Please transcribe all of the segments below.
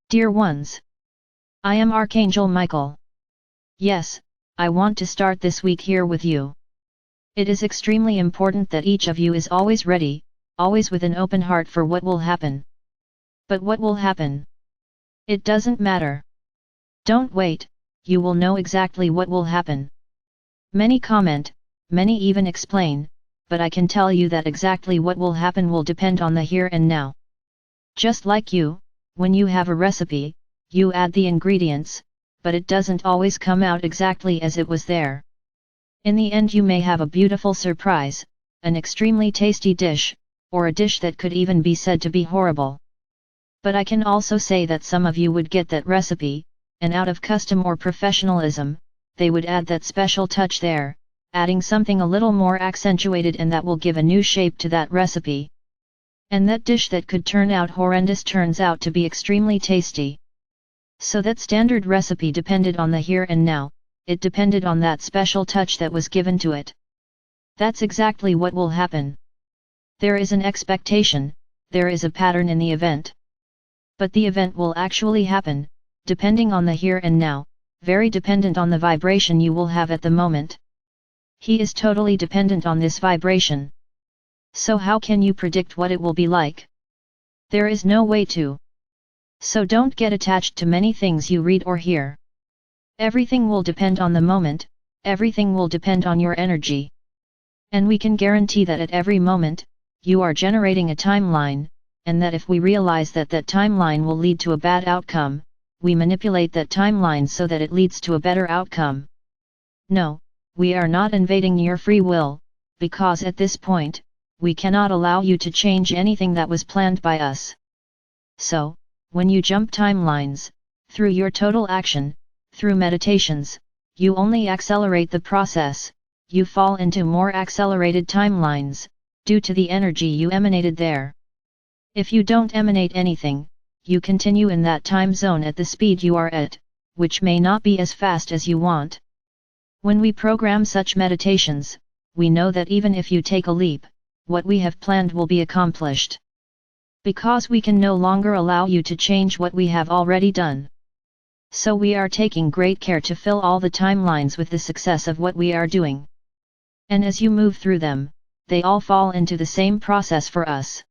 Dear ones, I am Archangel Michael. Yes, I want to start this week here with you. It is extremely important that each of you is always ready, always with an open heart for what will happen. But what will happen? It doesn't matter. Don't wait, you will know exactly what will happen. Many comment, many even explain, but I can tell you that exactly what will happen will depend on the here and now. Just like you, when you have a recipe, you add the ingredients, but it doesn't always come out exactly as it was there. In the end you may have a beautiful surprise, an extremely tasty dish, or a dish that could even be said to be horrible. But I can also say that some of you would get that recipe, and out of custom or professionalism, they would add that special touch there, adding something a little more accentuated, and that will give a new shape to that recipe. And that dish that could turn out horrendous turns out to be extremely tasty. So that standard recipe depended on the here and now, it depended on that special touch that was given to it. That's exactly what will happen. There is an expectation, there is a pattern in the event. But the event will actually happen, depending on the here and now, very dependent on the vibration you will have at the moment. He is totally dependent on this vibration. So how can you predict what it will be like? There is no way to. So don't get attached to many things you read or hear. Everything will depend on the moment, everything will depend on your energy. And we can guarantee that at every moment, you are generating a timeline, and that if we realize that that timeline will lead to a bad outcome, we manipulate that timeline so that it leads to a better outcome. No, we are not invading your free will, because at this point, we cannot allow you to change anything that was planned by us. So, when you jump timelines, through your total action, through meditations, you only accelerate the process, you fall into more accelerated timelines, due to the energy you emanated there. If you don't emanate anything, you continue in that time zone at the speed you are at, which may not be as fast as you want. When we program such meditations, we know that even if you take a leap, what we have planned will be accomplished. Because we can no longer allow you to change what we have already done. So we are taking great care to fill all the timelines with the success of what we are doing. And as you move through them, they all fall into the same process for us.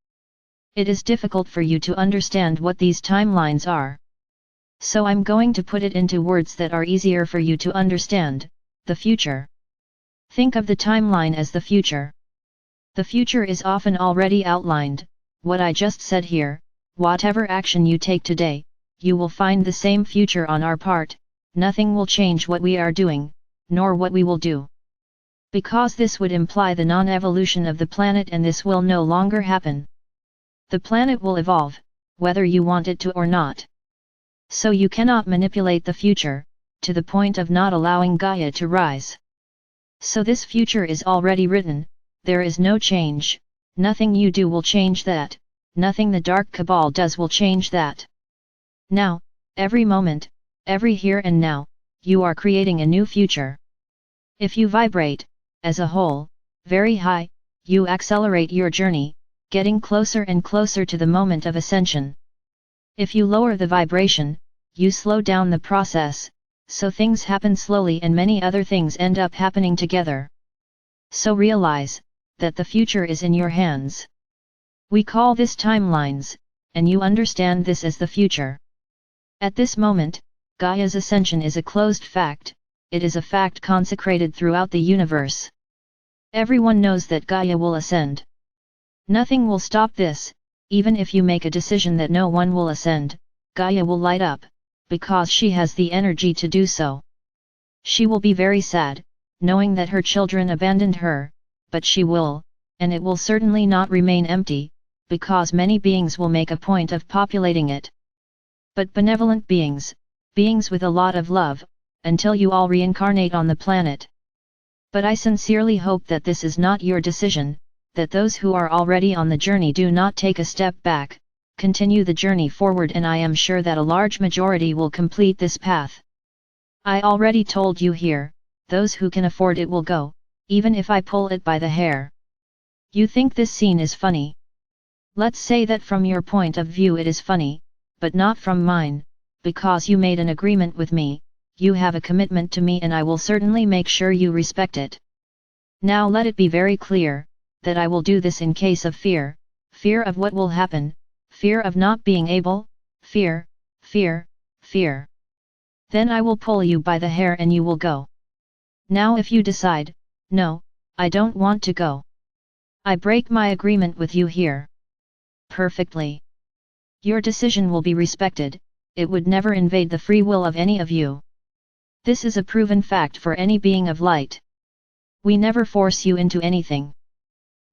It is difficult for you to understand what these timelines are. So I'm going to put it into words that are easier for you to understand: the future. Think of the timeline as the future. The future is often already outlined. What I just said here, whatever action you take today, you will find the same future on our part. Nothing will change what we are doing, nor what we will do. Because this would imply the non-evolution of the planet, and this will no longer happen. The planet will evolve, whether you want it to or not. So you cannot manipulate the future, to the point of not allowing Gaia to rise. So this future is already written, there is no change, nothing you do will change that, nothing the dark cabal does will change that. Now, every moment, every here and now, you are creating a new future. If you vibrate, as a whole, very high, you accelerate your journey, getting closer and closer to the moment of ascension. If you lower the vibration, you slow down the process, so things happen slowly and many other things end up happening together. So realize that the future is in your hands. We call this timelines, and you understand this as the future. At this moment, Gaia's ascension is a closed fact, it is a fact consecrated throughout the universe. Everyone knows that Gaia will ascend. Nothing will stop this, even if you make a decision that no one will ascend, Gaia will light up, because she has the energy to do so. She will be very sad, knowing that her children abandoned her, but she will, and it will certainly not remain empty, because many beings will make a point of populating it. But benevolent beings, beings with a lot of love, until you all reincarnate on the planet. But I sincerely hope that this is not your decision, that those who are already on the journey do not take a step back, continue the journey forward, and I am sure that a large majority will complete this path. I already told you here, those who can afford it will go, even if I pull it by the hair. You think this scene is funny? Let's say that from your point of view it is funny, but not from mine, because you made an agreement with me, you have a commitment to me and I will certainly make sure you respect it. Now let it be very clear, that I will do this in case of fear, fear of what will happen, fear of not being able, fear, fear, fear. Then I will pull you by the hair and you will go. Now if you decide, no, I don't want to go. I break my agreement with you here. Perfectly. Your decision will be respected, it would never invade the free will of any of you. This is a proven fact for any being of light. We never force you into anything.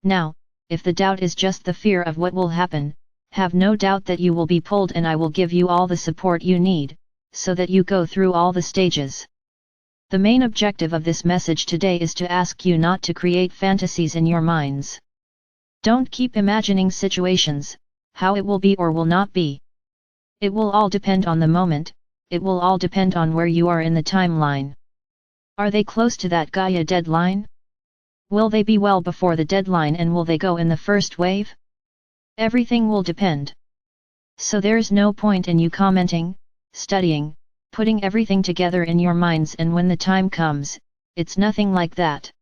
Now, if the doubt is just the fear of what will happen, have no doubt that you will be pulled and I will give you all the support you need, so that you go through all the stages. The main objective of this message today is to ask you not to create fantasies in your minds. Don't keep imagining situations, how it will be or will not be. It will all depend on the moment, it will all depend on where you are in the timeline. Are they close to that Gaia deadline? Will they be well before the deadline and will they go in the first wave? Everything will depend. So there's no point in you commenting, studying, putting everything together in your minds, and when the time comes, it's nothing like that.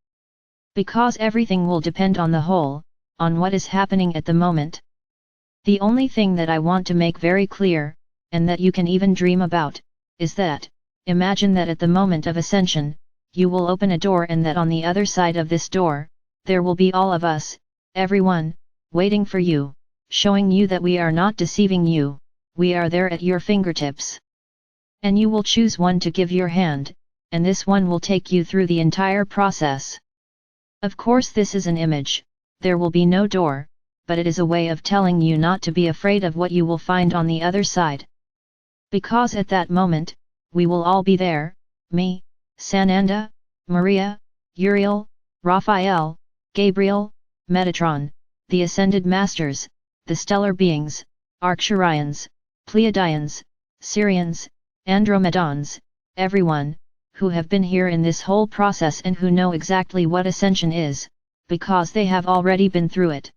Because everything will depend on the whole, on what is happening at the moment. The only thing that I want to make very clear, and that you can even dream about, is that, imagine that at the moment of ascension, you will open a door and that on the other side of this door, there will be all of us, everyone, waiting for you, showing you that we are not deceiving you, we are there at your fingertips. And you will choose one to give your hand, and this one will take you through the entire process. Of course this is an image, there will be no door, but it is a way of telling you not to be afraid of what you will find on the other side. Because at that moment, we will all be there, me, Sananda, Maria, Uriel, Raphael, Gabriel, Metatron, the Ascended Masters, the Stellar Beings, Arcturians, Pleiadians, Sirians, Andromedons, everyone, who have been here in this whole process and who know exactly what ascension is, because they have already been through it.